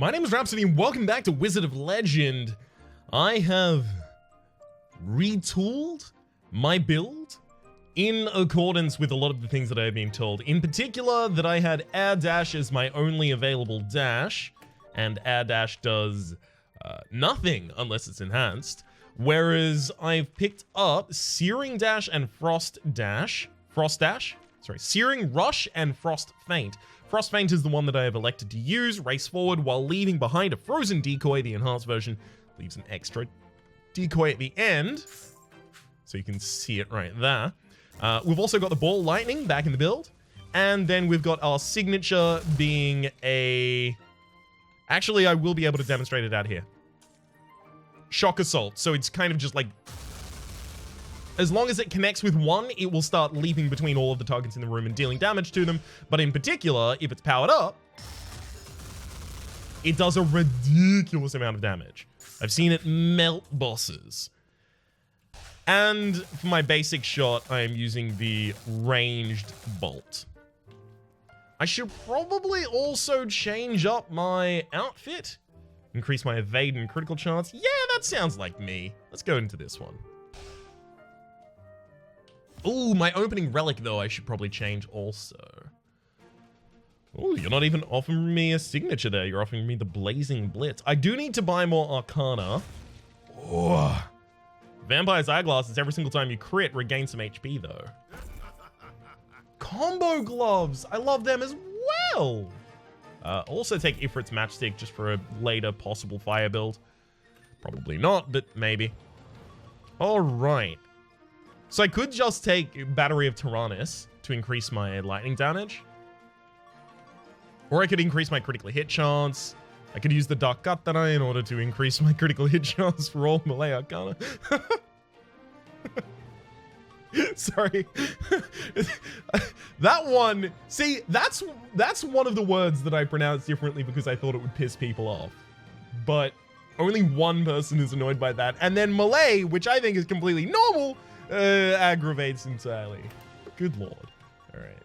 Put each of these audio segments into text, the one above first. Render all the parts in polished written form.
My name is Rhapsody and welcome back to Wizard of Legend. I have retooled my build in accordance with a lot of the things that I have been told. In particular, that I had air dash as my only available dash, and air dash does nothing unless it's enhanced. Whereas I've picked up Searing Dash and Frost Dash. Searing Rush and Frost Feint. Frost Feint is the one that I have elected to use, race forward while leaving behind a frozen decoy. The enhanced version leaves an extra decoy at the end, so you can see it right there. We've also got the Ball Lightning back in the build, and then we've got our signature being a... Actually, I will be able to demonstrate it out here. Shock Assault, so it's kind of just like... As long as it connects with one, it will start leaping between all of the targets in the room and dealing damage to them. But in particular, if it's powered up, it does a ridiculous amount of damage. I've seen it melt bosses. And for my basic shot, I am using the ranged bolt. I should probably also change up my outfit. Increase my evade and critical chance. Yeah, that sounds like me. Let's go into this one. Ooh, my opening relic, though, I should probably change also. Ooh, you're not even offering me a signature there. You're offering me the Blazing Blitz. I do need to buy more Arcana. Oh. Vampire's Eyeglasses, every single time you crit, regain some HP, though. Combo Gloves! I love them as well! Also take Ifrit's Matchstick just for a later possible fire build. Probably not, but maybe. Alright. So I could just take Battery of Tyrannus to increase my lightning damage. Or I could increase my critical hit chance. I could use the Dark Katana in order to increase my critical hit chance for all melee Arcana. Sorry. That one, see, that's one of the words that I pronounced differently because I thought it would piss people off. But only one person is annoyed by that. And then melee, which I think is completely normal, aggravates entirely. Good lord. Alright.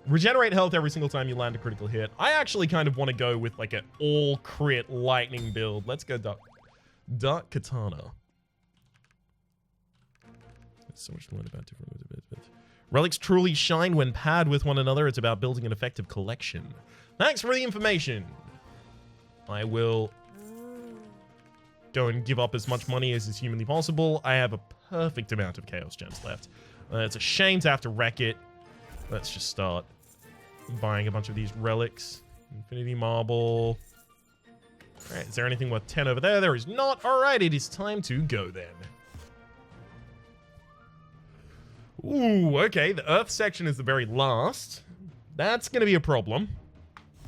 Regenerate health every single time you land a critical hit. I actually kind of want to go with like an all crit lightning build. Let's go Dark Katana. There's so much to learn about different bits. Relics truly shine when paired with one another. It's about building an effective collection. Thanks for the information. I will go and give up as much money as is humanly possible. I have a perfect amount of Chaos Gems left. It's a shame to have to wreck it. Let's just start buying a bunch of these relics. Infinity Marble. Alright, is there anything worth 10 over there? There is not. Alright, it is time to go then. Ooh, okay. The Earth section is the very last. That's going to be a problem,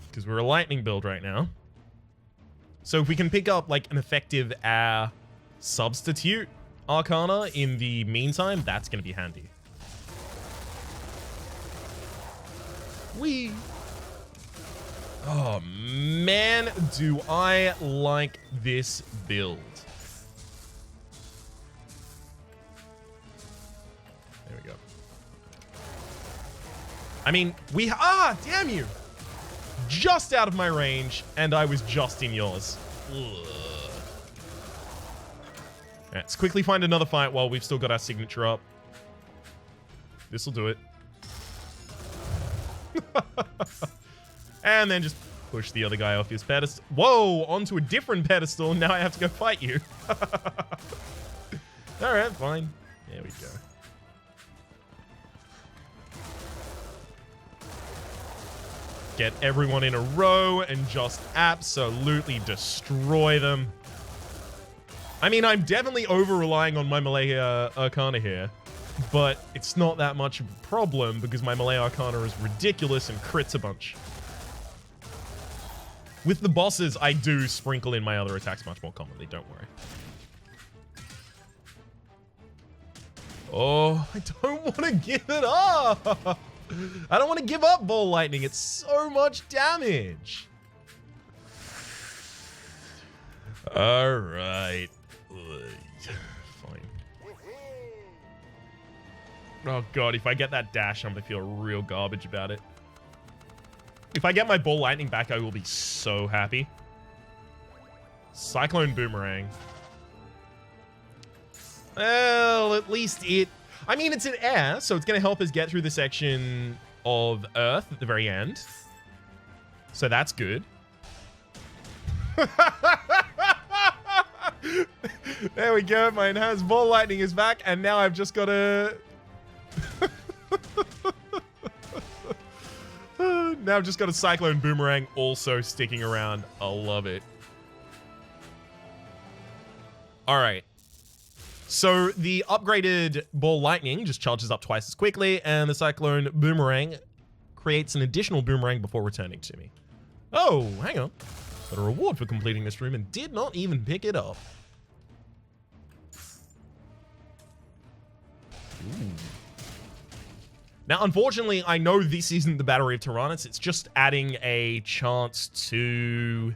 because we're a lightning build right now. So if we can pick up like an effective air substitute Arcana in the meantime, that's going to be handy. Whee! Oh man, do I like this build. There we go. I mean, damn you! Just out of my range, and I was just in yours. Ugh. Let's quickly find another fight while we've still got our signature up. This'll do it. And then just push the other guy off his pedestal. Whoa, onto a different pedestal. Now I have to go fight you. Alright, fine. There we go. Get everyone in a row and just absolutely destroy them. I mean, I'm definitely over-relying on my melee Arcana here, but it's not that much of a problem because my melee Arcana is ridiculous and crits a bunch. With the bosses, I do sprinkle in my other attacks much more commonly, don't worry. Oh, I don't want to give it up! I don't want to give up Ball Lightning. It's so much damage. All right. Fine. Oh god, if I get that dash, I'm gonna feel real garbage about it. If I get my Ball Lightning back, I will be so happy. Cyclone Boomerang. Well, at least it... I mean, it's an air, so it's going to help us get through the section of Earth at the very end. So that's good. There we go. My enhanced ball lightning is back, and now I've just got to... Now I've just got a Cyclone Boomerang also sticking around. I love it. All right. So the upgraded ball lightning just charges up twice as quickly, and the Cyclone Boomerang creates an additional boomerang before returning to me. Oh, hang on. Got a reward for completing this room and did not even pick it up. Ooh. Now, unfortunately, I know this isn't the Battery of Tyrannus. It's just adding a chance to...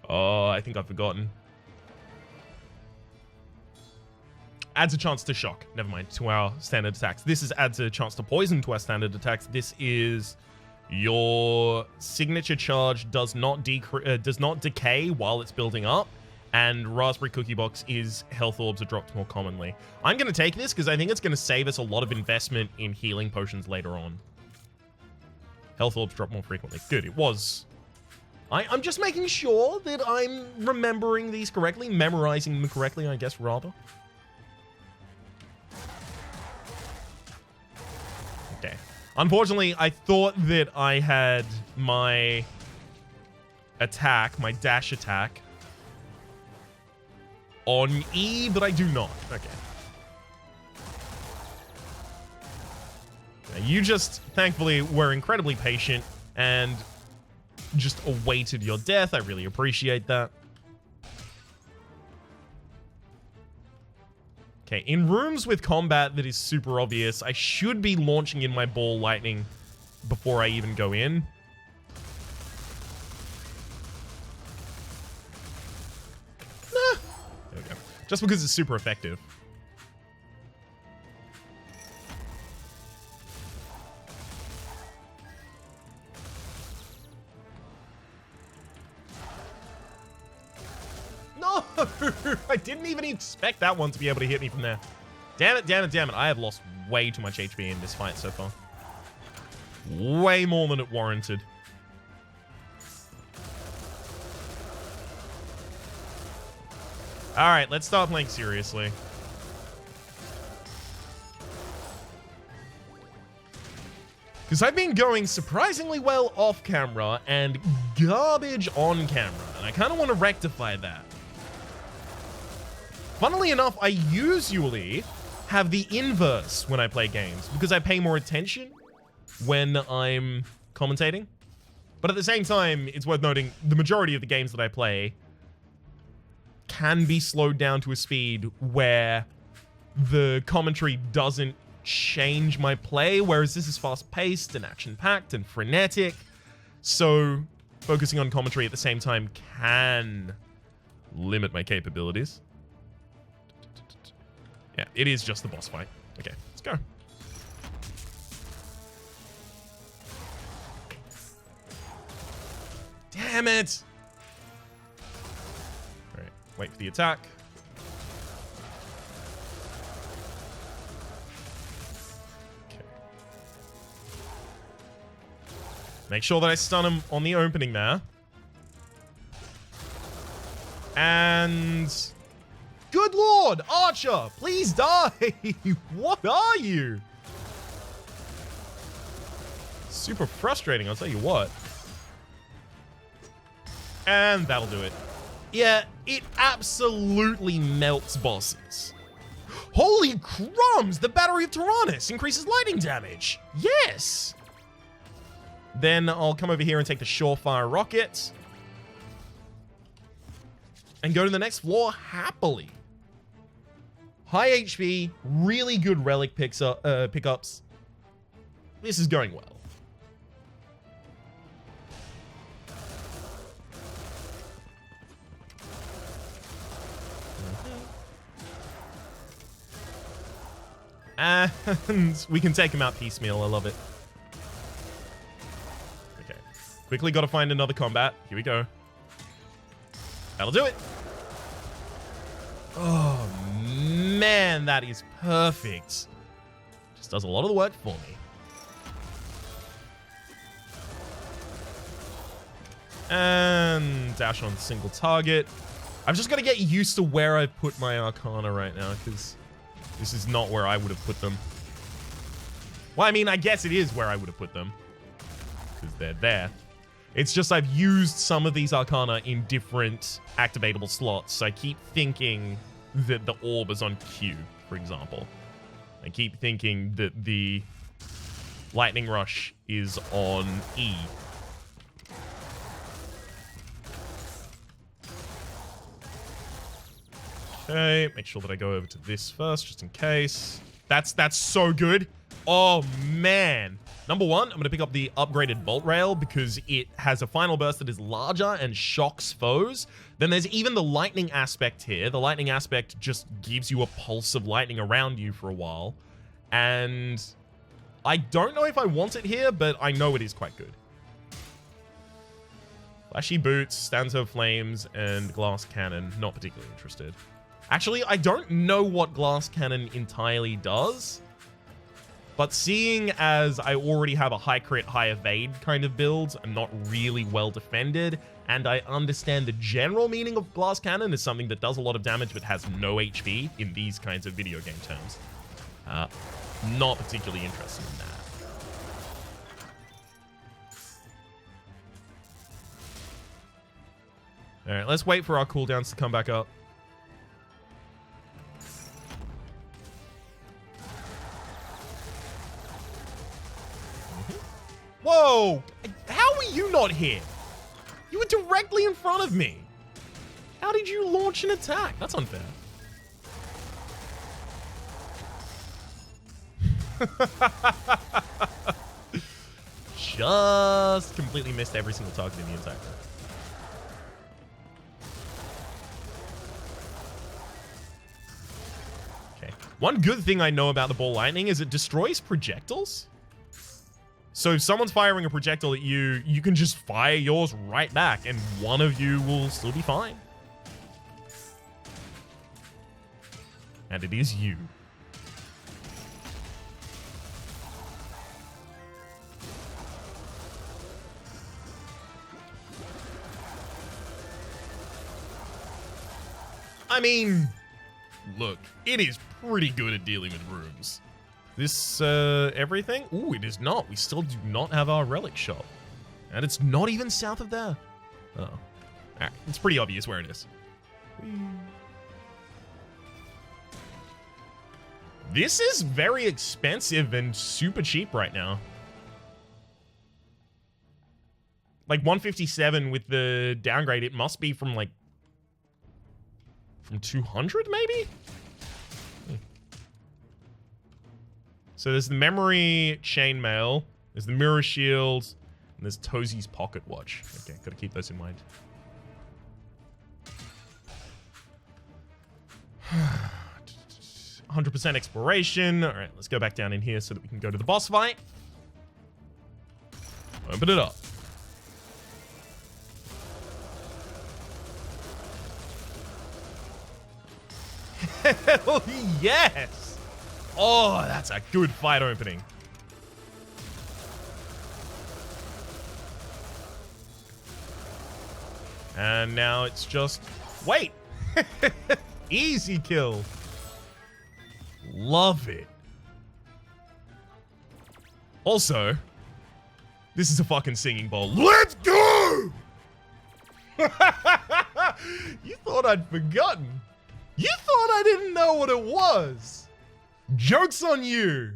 Oh, I think I've forgotten. Adds a chance to shock. Never mind. To our standard attacks. This adds a chance to poison to our standard attacks. This is your signature charge does not decay while it's building up. And Raspberry Cookie Box is health orbs are dropped more commonly. I'm going to take this because I think it's going to save us a lot of investment in healing potions later on. Health orbs drop more frequently. Good, it was. I'm just making sure that I'm remembering these correctly, memorizing them correctly, I guess, rather. Okay. Unfortunately, I thought that I had my attack, my dash attack, on E, but I do not. Okay. Now, you just, thankfully, were incredibly patient and just awaited your death. I really appreciate that. Okay, in rooms with combat that is super obvious, I should be launching in my ball lightning before I even go in. Nah. There we go. Just because it's super effective. No! I didn't even expect that one to be able to hit me from there. Damn it, damn it, damn it. I have lost way too much HP in this fight so far. Way more than it warranted. Alright, let's start playing seriously. Because I've been going surprisingly well off camera and garbage on camera. And I kind of want to rectify that. Funnily enough, I usually have the inverse when I play games. Because I pay more attention when I'm commentating. But at the same time, it's worth noting the majority of the games that I play can be slowed down to a speed where the commentary doesn't change my play, whereas this is fast-paced and action-packed and frenetic. So focusing on commentary at the same time can limit my capabilities. Yeah, it is just the boss fight. Okay, let's go. Damn it! Alright, wait for the attack. Okay. Make sure that I stun him on the opening there. And... Good lord, Archer, please die! What are you? Super frustrating, I'll tell you what. And that'll do it. Yeah, it absolutely melts bosses. Holy crumbs! The Battery of Tyrannus increases lightning damage. Yes! Then I'll come over here and take the Surefire Rocket. And go to the next floor happily. High HP, really good relic pickups. This is going well. And we can take him out piecemeal. I love it. Okay. Quickly got to find another combat. Here we go. That'll do it. Oh, man, that is perfect. Just does a lot of the work for me. And dash on single target. I've just got to get used to where I put my Arcana right now, because this is not where I would have put them. Well, I mean, I guess it is where I would have put them, because they're there. It's just I've used some of these Arcana in different activatable slots, so I keep thinking that the orb is on Q, for example. I keep thinking that the Lightning Rush is on E. Okay, make sure that I go over to this first, just in case. That's so good. Oh, man. Number one, I'm going to pick up the upgraded Bolt Rail because it has a final burst that is larger and shocks foes. Then there's even the lightning aspect here. The lightning aspect just gives you a pulse of lightning around you for a while. And I don't know if I want it here, but I know it is quite good. Flashy Boots, Stanza of Flames, and Glass Cannon. Not particularly interested. Actually, I don't know what Glass Cannon entirely does. But seeing as I already have a high crit, high evade kind of build, I'm not really well defended, and I understand the general meaning of Glass Cannon is something that does a lot of damage but has no HP in these kinds of video game terms. Not particularly interested in that. Alright, let's wait for our cooldowns to come back up. Whoa! How were you not hit? You were directly in front of me. How did you launch an attack? That's unfair. Just completely missed every single target in the attack. Okay. One good thing I know about the ball lightning is it destroys projectiles. So if someone's firing a projectile at you, you can just fire yours right back and one of you will still be fine. And it is you. I mean, look, it is pretty good at dealing with rooms. This, everything? Ooh, it is not. We still do not have our relic shop. And it's not even south of there. Oh. Alright, it's pretty obvious where it is. This is very expensive and super cheap right now. Like 157 with the downgrade, it must be from like... from 200 maybe? So there's the memory chainmail, there's the mirror shield, and there's Tozy's pocket watch. Okay, gotta keep those in mind. 100% exploration. All right, let's go back down in here so that we can go to the boss fight. Open it up. Hell yes! Oh, that's a good fight opening. And now it's just... wait! Easy kill. Love it. Also, this is a fucking singing bowl. Let's go! You thought I'd forgotten. You thought I didn't know what it was. Joke's on you.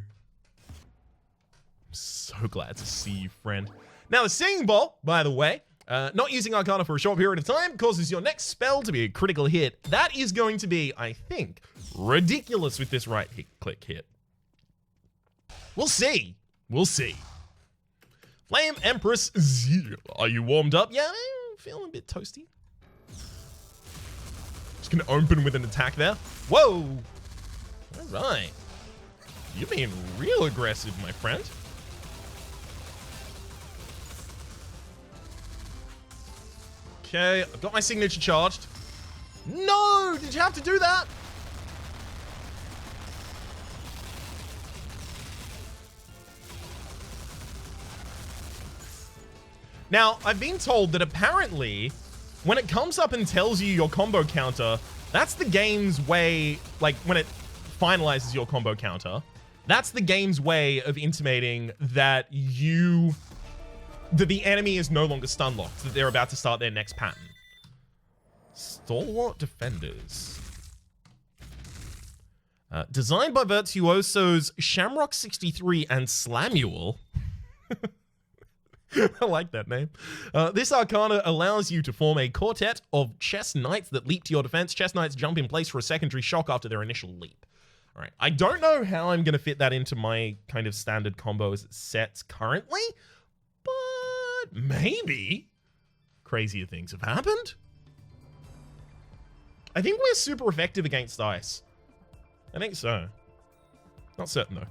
I'm so glad to see you, friend. Now, the singing bowl, by the way, not using Arcana for a short period of time causes your next spell to be a critical hit. That is going to be, I think, ridiculous with this right-click hit. We'll see. We'll see. Flame Empress Zeal. Are you warmed up? Yeah, I'm feeling a bit toasty. Just gonna open with an attack there. Whoa! Alright. You're being real aggressive, my friend. Okay, I've got my signature charged. No! Did you have to do that? Now, I've been told that apparently, when it comes up and tells you your combo counter, that's the game's way, like, when it finalizes your combo counter, that's the game's way of intimating that that the enemy is no longer stun locked, that they're about to start their next pattern. Stalwart Defenders. Designed by Virtuosos Shamrock 63 and Slamuel. I like that name. This Arcana allows you to form a quartet of chess knights that leap to your defense. Chess knights jump in place for a secondary shock after their initial leap. All right, I don't know how I'm going to fit that into my kind of standard combo as it sets currently, but maybe crazier things have happened. I think we're super effective against ice. I think so. Not certain though.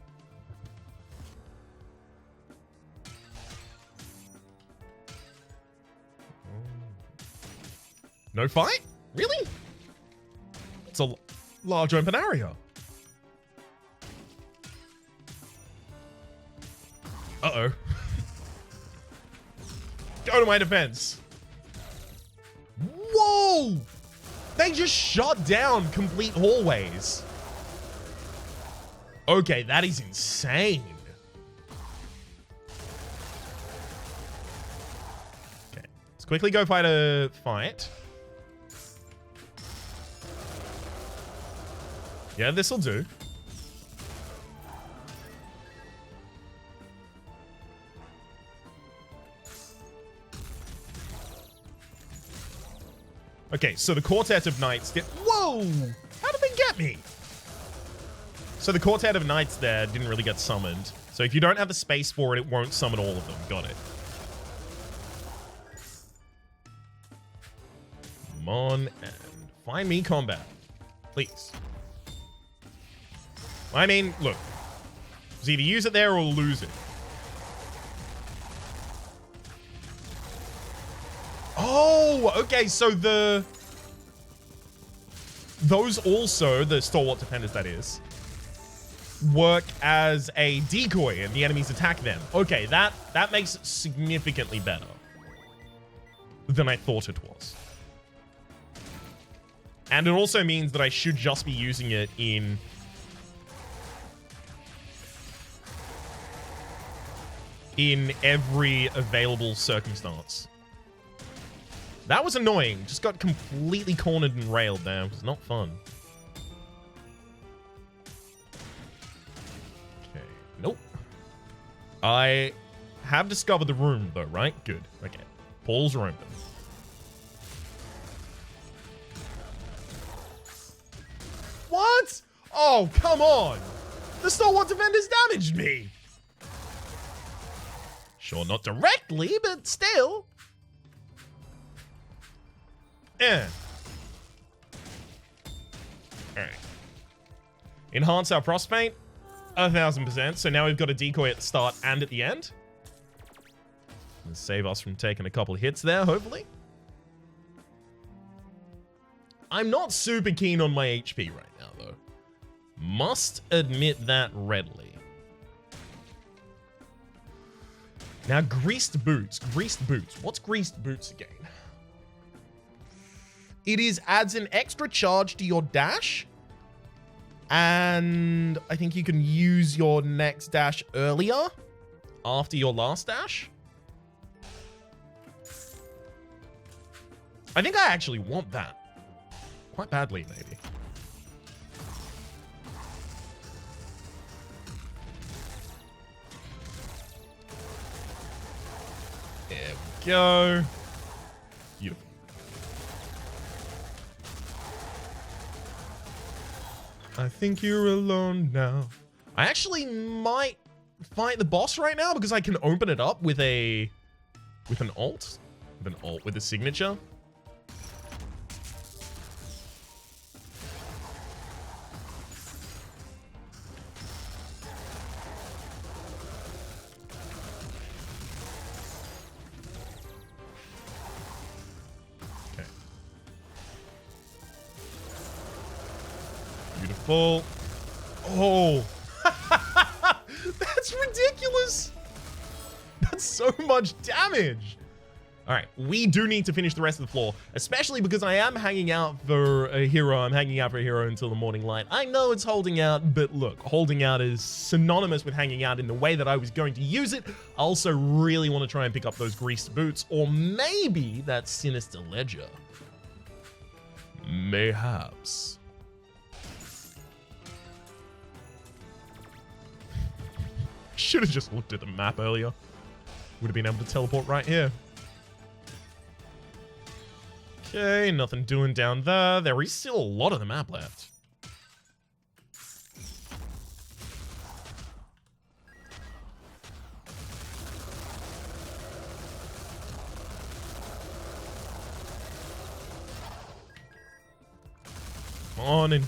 No fight? Really? It's a large open area. Uh-oh. Go to my defense. Whoa! They just shut down complete hallways. Okay, that is insane. Okay, let's quickly go fight a fight. Yeah, this'll do. Okay, so the Quartet of Knights did... Whoa! How did they get me? So the Quartet of Knights there didn't really get summoned. So if you don't have the space for it, it won't summon all of them. Got it. Come on and find me combat. Please. I mean, look. It's either use it there or lose it. Oh, okay, so those also, the Stalwart Defenders that is, work as a decoy and the enemies attack them. Okay, that makes it significantly better than I thought it was. And it also means that I should just be using it in every available circumstance. That was annoying. Just got completely cornered and railed there. It was not fun. Okay. Nope. I have discovered the room, though, right? Good. Okay. Portals are open. What? Oh, come on. The Stalwart Defenders damaged me. Sure, not directly, but still. Yeah. Alright. Enhance our frost paint 1000%. So now we've got a decoy at the start and at the end. And save us from taking a couple of hits there, hopefully. I'm not super keen on my HP right now, though. Must admit that readily. Now, greased boots. Greased boots. What's greased boots again? It adds an extra charge to your dash. And I think you can use your next dash earlier after your last dash. I think I actually want that. Quite badly, maybe. There we go. Beautiful. I think you're alone now. I actually might fight the boss right now because I can open it up with an alt. With a signature. Full. Oh. That's ridiculous. That's so much damage. All right, we do need to finish the rest of the floor, especially because I am hanging out for a hero. I'm hanging out for a hero until the morning light. I know it's holding out, but look, holding out is synonymous with hanging out in the way that I was going to use it. I also really want to try and pick up those greased boots, or maybe that sinister ledger. Mayhaps. Should have just looked at the map earlier. Would have been able to teleport right here. Okay, nothing doing down there. There is still a lot of the map left. Come on and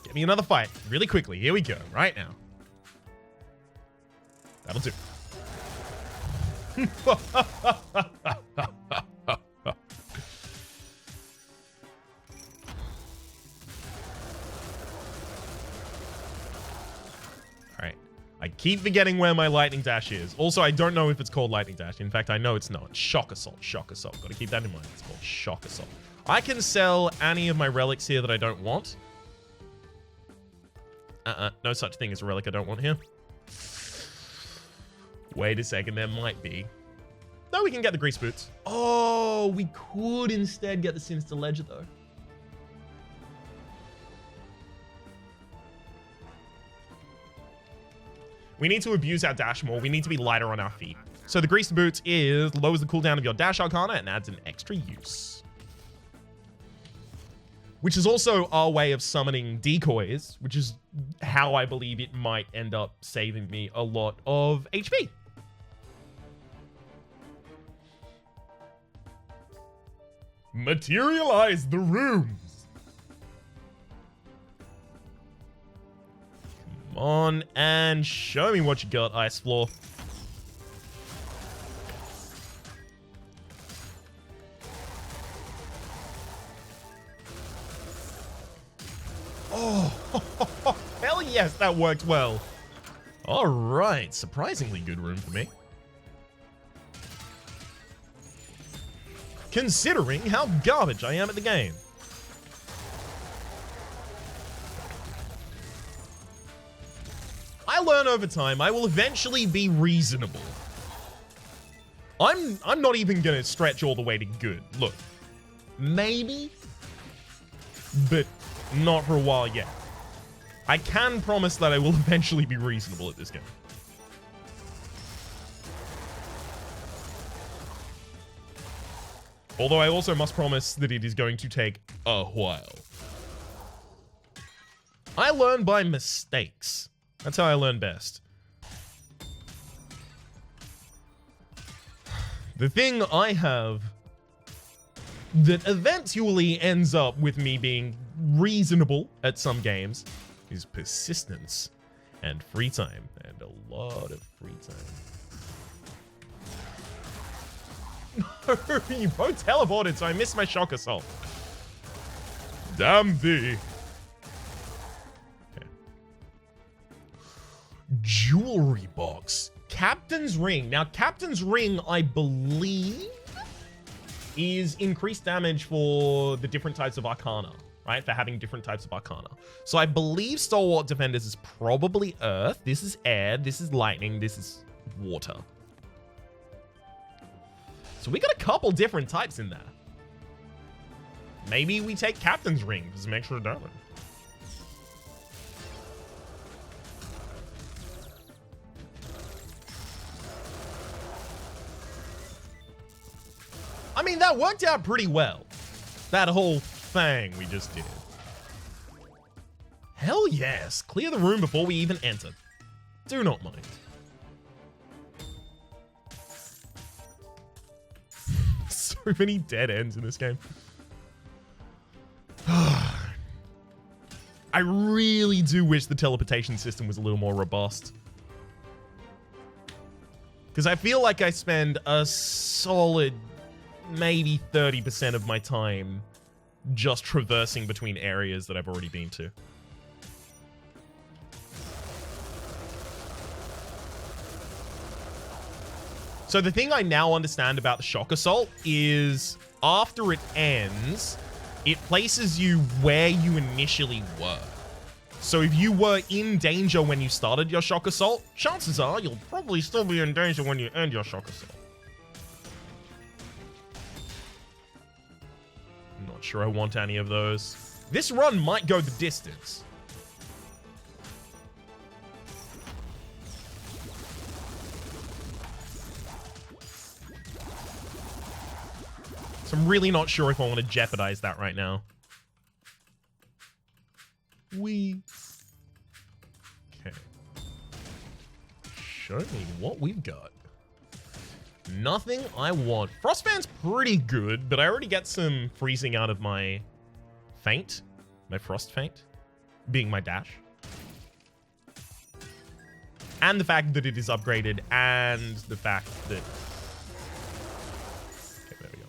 get me another fight really quickly. Here we go, right now. That'll do. Alright. I keep forgetting where my lightning dash is. Also, I don't know if it's called lightning dash. In fact, I know it's not. Shock assault. Shock assault. Gotta keep that in mind. It's called shock assault. I can sell any of my relics here that I don't want. No such thing as a relic I don't want here. Wait a second, there might be. No, we can get the grease boots. Oh, we could instead get the sinister ledger though. We need to abuse our dash more. We need to be lighter on our feet. So the grease boots lowers the cooldown of your dash arcana and adds an extra use. Which is also our way of summoning decoys, which is how I believe it might end up saving me a lot of HP. Materialize the rooms. Come on and show me what you got, Ice Floor. Oh, hell yes, that worked well. All right, surprisingly good room for me. Considering how garbage I am at the game. I learn over time. I will eventually be reasonable. I'm not even gonna stretch all the way to good. Look, maybe, but not for a while yet. I can promise that I will eventually be reasonable at this game. Although I also must promise that it is going to take a while. I learn by mistakes. That's how I learn best. The thing I have that eventually ends up with me being reasonable at some games is persistence and free time, and a lot of free time. No, you both teleported, so I missed my shock assault. Damn thee. Okay. Jewelry box. Captain's ring. Now, Captain's ring, I believe, is increased damage for the different types of Arcana, right? For having different types of Arcana. So I believe Stalwart Defenders is probably Earth. This is Air. This is Lightning. This is Water. So we got a couple different types in there. Maybe we take Captain's Ring for some extra damage. I mean, that worked out pretty well. That whole thing we just did. Hell yes. Clear the room before we even enter. Do not mind. So many dead ends in this game. I really do wish the teleportation system was a little more robust. Because I feel like I spend a solid maybe 30% of my time just traversing between areas that I've already been to. So the thing I now understand about the Shock Assault is after it ends, it places you where you initially were. So if you were in danger when you started your Shock Assault, chances are you'll probably still be in danger when you end your Shock Assault. I'm not sure I want any of those. This run might go the distance. So I'm really not sure if I want to jeopardize that right now. Okay. Show me what we've got. Nothing I want. Frostband's pretty good, but I already get some freezing out of my feint. My frost feint. Being my dash. And the fact that it is upgraded, and the fact that... Okay, there we go.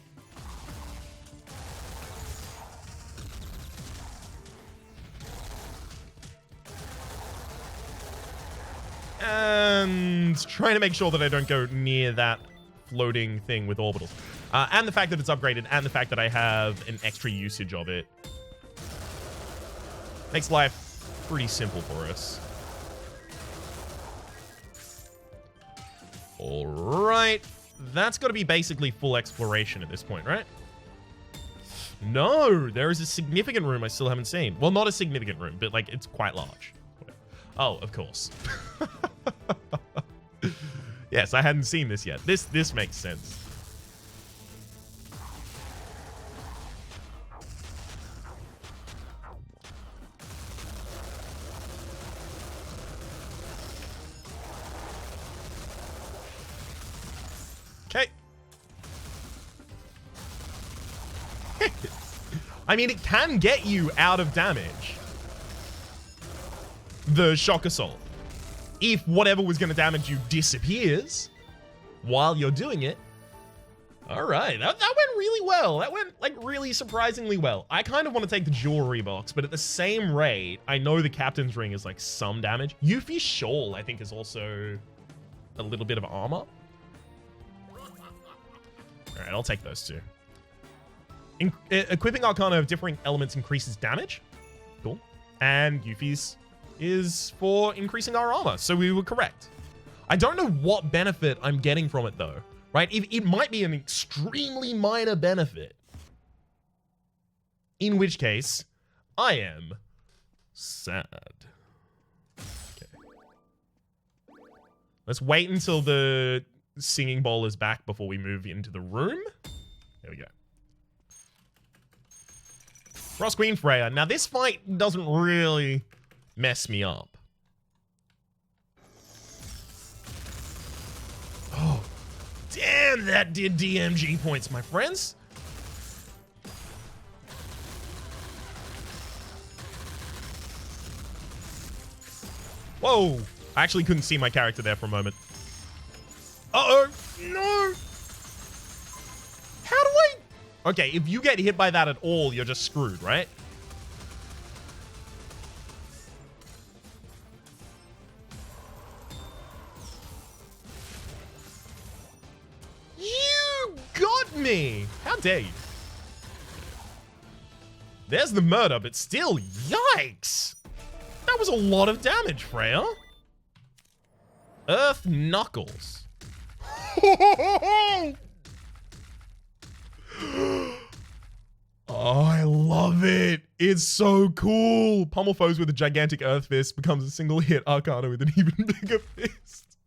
And trying to make sure that I don't go near that floating thing with orbitals. And the fact that it's upgraded, and the fact that I have an extra usage of it. Makes life pretty simple for us. Alright. That's got to be basically full exploration at this point, right? No, there is a significant room I still haven't seen. Well, not a significant room, but like it's quite large. Oh, of course. Yes, I hadn't seen this yet. This makes sense. Okay. I mean, it can get you out of damage. The Shock Assault. If whatever was going to damage you disappears while you're doing it. All right, that went really well. That went, like, really surprisingly well. I kind of want to take the jewelry box, but at the same rate, I know the Captain's Ring is, like, some damage. Yuffie's Shawl, I think, is also a little bit of armor. All right, I'll take those two. Equipping Arcana of differing elements increases damage. Cool. And Yuffie's is for increasing our armor, so we were correct. I don't know what benefit I'm getting from it, though. Right? It might be an extremely minor benefit. In which case, I am sad. Okay. Let's wait until the singing bowl is back before we move into the room. There we go. Frost Queen Freya. Now, this fight doesn't really mess me up. Oh, damn, that did DMG points, my friends. Whoa, I actually couldn't see my character there for a moment. Uh-oh, no. How do I... Okay, if you get hit by that at all, you're just screwed, right? You got me! How dare you? There's the murder, but still, yikes! That was a lot of damage, Freya. Earth Knuckles. Oh, I love it. It's so cool. Pummel foes with a gigantic earth fist becomes a single hit Arcana with an even bigger fist.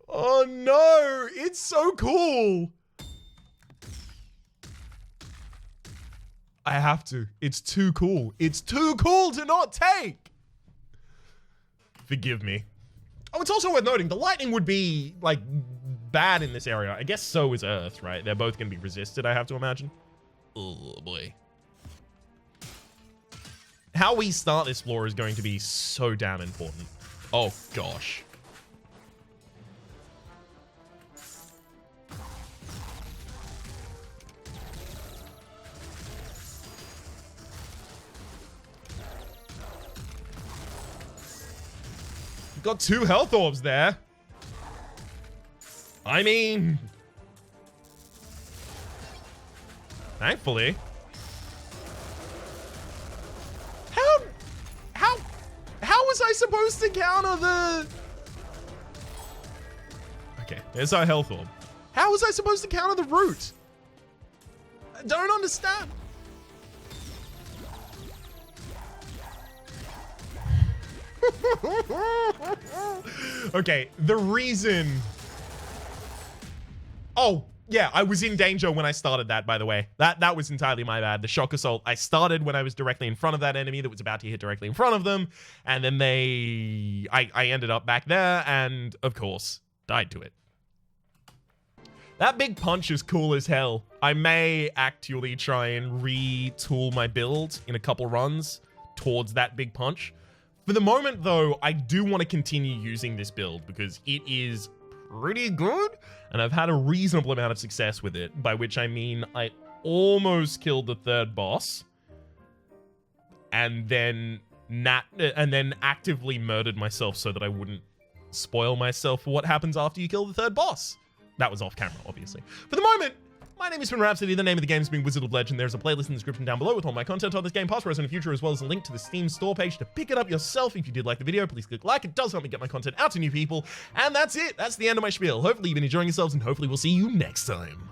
Oh no, it's so cool. I have to. It's too cool. It's too cool to not take. Forgive me. Oh, it's also worth noting, the lightning would be, like, bad in this area. I guess so is Earth, right? They're both going to be resisted, I have to imagine. Oh, boy. How we start this floor is going to be so damn important. Oh, gosh. Got 2 health orbs there. I mean, thankfully. How was I supposed to counter the... Okay, there's our health orb. How was I supposed to counter the root? I don't understand. Okay, the reason... Oh, yeah, I was in danger when I started that, by the way. That was entirely my bad. The shock assault, I started when I was directly in front of that enemy that was about to hit directly in front of them, and then I ended up back there, and, of course, died to it. That big punch is cool as hell. I may actually try and retool my build in a couple runs towards that big punch. For the moment, though, I do want to continue using this build because it is pretty good, and I've had a reasonable amount of success with it, by which I mean I almost killed the third boss and then actively murdered myself so that I wouldn't spoil myself for what happens after you kill the third boss. That was off camera, obviously. For the moment, my name is Rhapsody. The name of the game is being Wizard of Legend. There's a playlist in the description down below with all my content on this game, past, present, and future, as well as a link to the Steam store page to pick it up yourself. If you did like the video, please click like. It does help me get my content out to new people. And that's it. That's the end of my spiel. Hopefully you've been enjoying yourselves, and hopefully we'll see you next time.